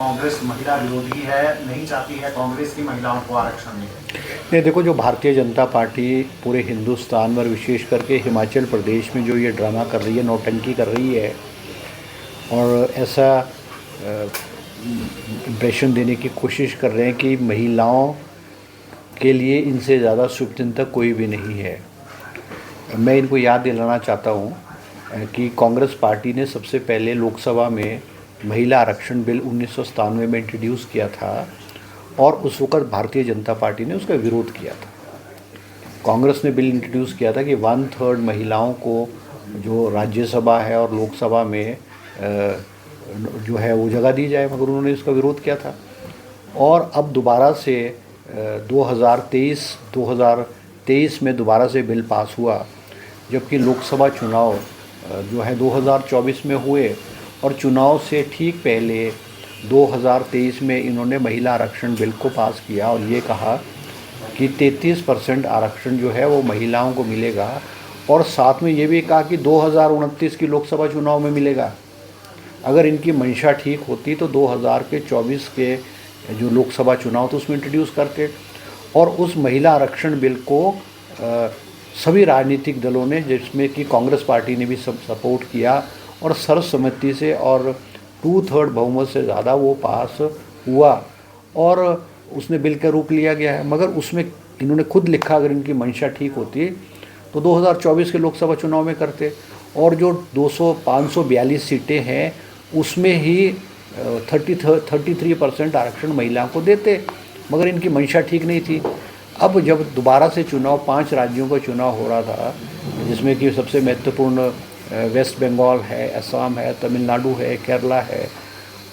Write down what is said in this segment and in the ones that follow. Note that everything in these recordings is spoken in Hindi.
कांग्रेस महिला विरोधी है, नहीं चाहती है कांग्रेस की महिलाओं को आरक्षण मिले। नहीं, देखो, जो भारतीय जनता पार्टी पूरे हिंदुस्तान में, विशेष करके हिमाचल प्रदेश में जो ये ड्रामा कर रही है, नौटंकी कर रही है और ऐसा इम्प्रेशन देने की कोशिश कर रहे हैं कि महिलाओं के लिए इनसे ज़्यादा शुभचिंतक कोई भी नहीं है। मैं इनको याद दिलाना चाहता हूँ कि कांग्रेस पार्टी ने सबसे पहले लोकसभा में महिला आरक्षण बिल 1997 में इंट्रोड्यूस किया था और उस वक़्त भारतीय जनता पार्टी ने उसका विरोध किया था। कांग्रेस ने बिल इंट्रोड्यूस किया था कि 1/3 महिलाओं को जो राज्यसभा है और लोकसभा में जो है वो जगह दी जाए, मगर उन्होंने इसका विरोध किया था। और अब दोबारा से 2023 में दोबारा से बिल पास हुआ, जबकि लोकसभा चुनाव जो है 2024 में हुए और चुनाव से ठीक पहले 2023 में इन्होंने महिला आरक्षण बिल को पास किया और ये कहा कि 33% आरक्षण जो है वो महिलाओं को मिलेगा और साथ में ये भी कहा कि 2029 की लोकसभा चुनाव में मिलेगा। अगर इनकी मंशा ठीक होती तो 2024 के जो लोकसभा चुनाव तो उसमें इंट्रोड्यूस करते और उस महिला आरक्षण बिल को सभी राजनीतिक दलों ने, जिसमें कि कांग्रेस पार्टी ने भी सब सपोर्ट किया और सर्वसम्मति से और 2/3 बहुमत से ज़्यादा वो पास हुआ और उसने बिल का रूप लिया गया है। मगर उसमें इन्होंने खुद लिखा अगर इनकी मंशा ठीक होती तो 2024 के लोकसभा चुनाव में करते और जो 542 सीटें हैं उसमें ही 33% आरक्षण महिलाओं को देते, मगर इनकी मंशा ठीक नहीं थी। अब जब दोबारा से चुनाव 5 राज्यों का चुनाव हो रहा था, जिसमें कि सबसे महत्वपूर्ण वेस्ट बंगाल है, असम है, तमिलनाडु है, केरला है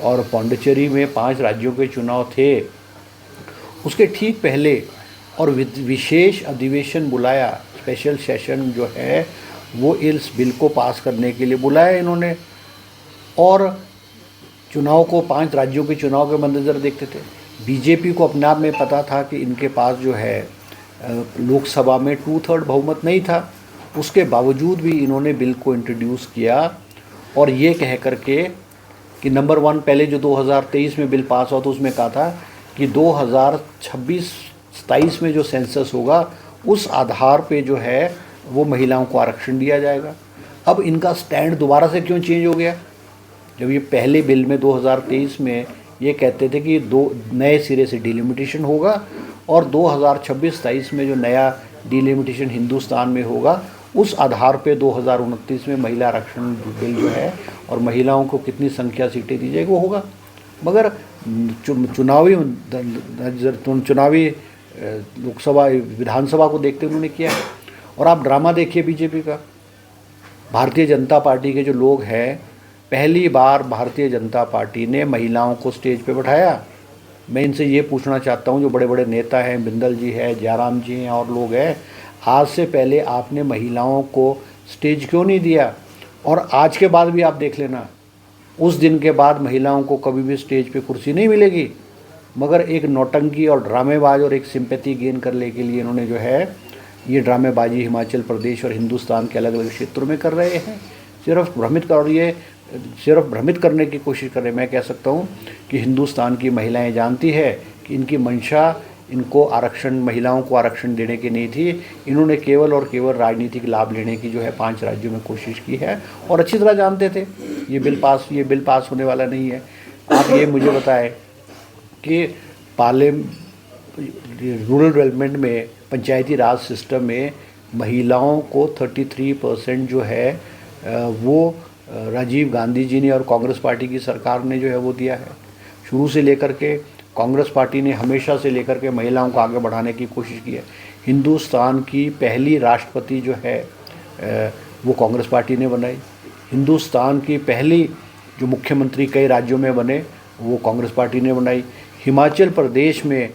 और पौंडीचेरी में 5 राज्यों के चुनाव थे, उसके ठीक पहले और विशेष अधिवेशन बुलाया, स्पेशल सेशन जो है वो इस बिल को पास करने के लिए बुलाया इन्होंने और चुनाव को 5 राज्यों के चुनाव के मद्देनज़र देखते थे। बीजेपी को अपने आप में पता था कि इनके पास जो है लोकसभा में 2/3 बहुमत नहीं था, उसके बावजूद भी इन्होंने बिल को इंट्रोड्यूस किया और ये कह करके कि नंबर 1 पहले जो 2023 में बिल पास हुआ तो उसमें कहा था कि 2026-27 में जो सेंसस होगा उस आधार पे जो है वो महिलाओं को आरक्षण दिया जाएगा। अब इनका स्टैंड दोबारा से क्यों चेंज हो गया, जब ये पहले बिल में 2023 में ये कहते थे कि नए सिरे से डिलिमिटेशन होगा और 2026-27 में जो नया डिलिमिटेशन हिंदुस्तान में होगा उस आधार पे 2029 में महिला आरक्षण बिल जो है और महिलाओं को कितनी संख्या सीटें दी जाएगी वो होगा। मगर चुनावी लोकसभा विधानसभा को देखते उन्होंने किया है। और आप ड्रामा देखिए बीजेपी का, भारतीय जनता पार्टी के जो लोग हैं, पहली बार भारतीय जनता पार्टी ने महिलाओं को स्टेज पे बैठाया। मैं इनसे ये पूछना चाहता हूँ, जो बड़े बड़े नेता हैं, बिंदल जी है, जयराम जी हैं और लोग हैं, आज से पहले आपने महिलाओं को स्टेज क्यों नहीं दिया? और आज के बाद भी आप देख लेना, उस दिन के बाद महिलाओं को कभी भी स्टेज पे कुर्सी नहीं मिलेगी। मगर एक नौटंकी और ड्रामेबाज और एक सिंपैथी गेन करने के लिए इन्होंने जो है ये ड्रामेबाजी हिमाचल प्रदेश और हिंदुस्तान के अलग अलग क्षेत्रों में कर रहे हैं, सिर्फ भ्रमित करने की कोशिश कर रहे हैं। मैं कह सकता हूँ कि हिंदुस्तान की महिलाएं जानती है कि इनकी मंशा इनको आरक्षण, महिलाओं को आरक्षण देने की नहीं थी। इन्होंने केवल और केवल राजनीतिक लाभ लेने की जो है 5 राज्यों में कोशिश की है और अच्छी तरह जानते थे ये बिल पास होने वाला नहीं है। आप ये मुझे बताएं कि रूरल डेवलपमेंट में, पंचायती राज सिस्टम में महिलाओं को 33% जो है वो राजीव गांधी जी ने और कांग्रेस पार्टी की सरकार ने जो है वो दिया है। शुरू से लेकर के कांग्रेस पार्टी ने हमेशा से लेकर के महिलाओं को आगे बढ़ाने की कोशिश की है। हिंदुस्तान की पहली राष्ट्रपति जो है वो कांग्रेस पार्टी ने बनाई। हिंदुस्तान की पहली जो मुख्यमंत्री कई राज्यों में बने वो कांग्रेस पार्टी ने बनाई। हिमाचल प्रदेश में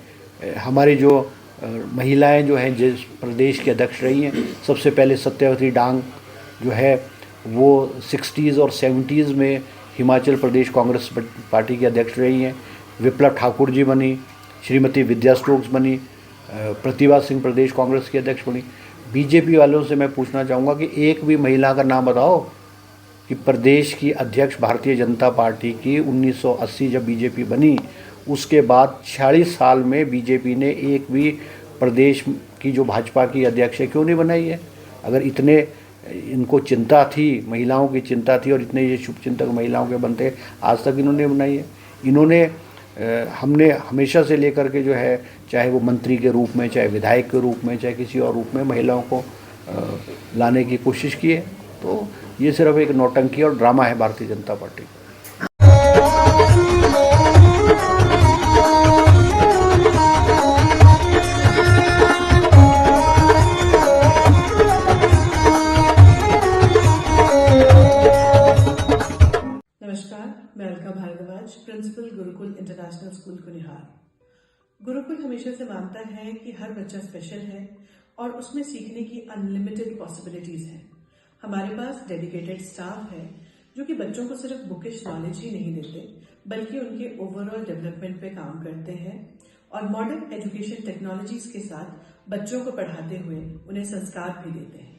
हमारी जो महिलाएं जो हैं जिस प्रदेश के अध्यक्ष रही हैं, सबसे पहले सत्यवती डांग जो है वो 60s और 70s में हिमाचल प्रदेश कांग्रेस पार्टी की अध्यक्ष रही हैं। विप्लव ठाकुर जी बनी, श्रीमती विद्या स्टोक्स बनी, प्रतिभा सिंह प्रदेश कांग्रेस की अध्यक्ष बनी। बीजेपी वालों से मैं पूछना चाहूँगा कि एक भी महिला का नाम बताओ कि प्रदेश की अध्यक्ष भारतीय जनता पार्टी की 1980 जब बीजेपी बनी उसके बाद 46 साल में बीजेपी ने एक भी प्रदेश की जो भाजपा की अध्यक्ष है क्यों नहीं बनाई है? अगर इतने इनको चिंता थी, महिलाओं की चिंता थी और इतने ये शुभचिंतक महिलाओं के बनते, आज तक इन्होंने बनाई है? इन्होंने हमने हमेशा से लेकर के जो है, चाहे वो मंत्री के रूप में, चाहे विधायक के रूप में, चाहे किसी और रूप में महिलाओं को लाने की कोशिश की है। तो ये सिर्फ एक नौटंकी और ड्रामा है भारतीय जनता पार्टी का। नमस्कार, मैं Alka Bhardwaj, principal Gurukul international school Kunihar. Gurukul हमेशा से मानता है कि हर बच्चा स्पेशल है और उसमें सीखने की अनलिमिटेड पॉसिबिलिटीज हैं। हमारे पास डेडिकेटेड स्टाफ है जो कि बच्चों को सिर्फ बुकिश नॉलेज ही नहीं देते बल्कि उनके ओवरऑल डेवलपमेंट पे काम करते हैं और मॉडर्न एजुकेशन टेक्नोलॉजीज के साथ बच्चों को पढ़ाते हुए उन्हें संस्कार भी देते हैं।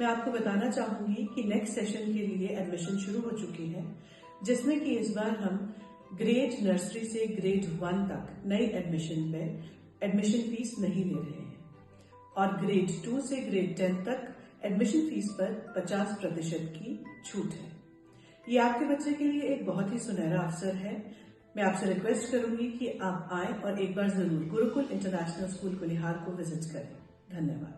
मैं आपको बताना चाहूंगी कि नेक्स्ट सेशन के लिए एडमिशन शुरू हो चुकी है, जिसमें कि इस बार हम ग्रेड नर्सरी से ग्रेड 1 तक नई एडमिशन पे एडमिशन फीस नहीं ले रहे हैं और ग्रेड 2 से ग्रेड 10 तक एडमिशन फीस पर 50% की छूट है। ये आपके बच्चे के लिए एक बहुत ही सुनहरा अवसर है। मैं आपसे रिक्वेस्ट करूंगी कि आप आए और एक बार जरूर गुरुकुल इंटरनेशनल स्कूल कुनिहार को विजिट करें। धन्यवाद।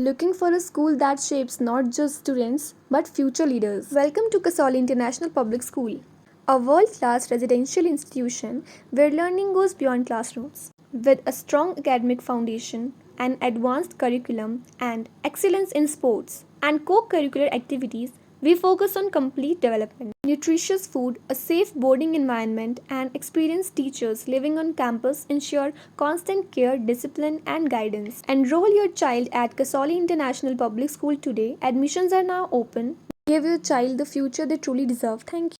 Looking for a school that shapes not just students but future leaders? Welcome to Kasauli International Public School, a world-class residential institution where learning goes beyond classrooms. With a strong academic foundation, an advanced curriculum, and excellence in sports and co-curricular activities, we focus on complete development. Nutritious food, a safe boarding environment, and experienced teachers living on campus ensure constant care, discipline, and guidance. Enroll your child at Kasauli International Public School today. Admissions are now open. Give your child the future they truly deserve. Thank you.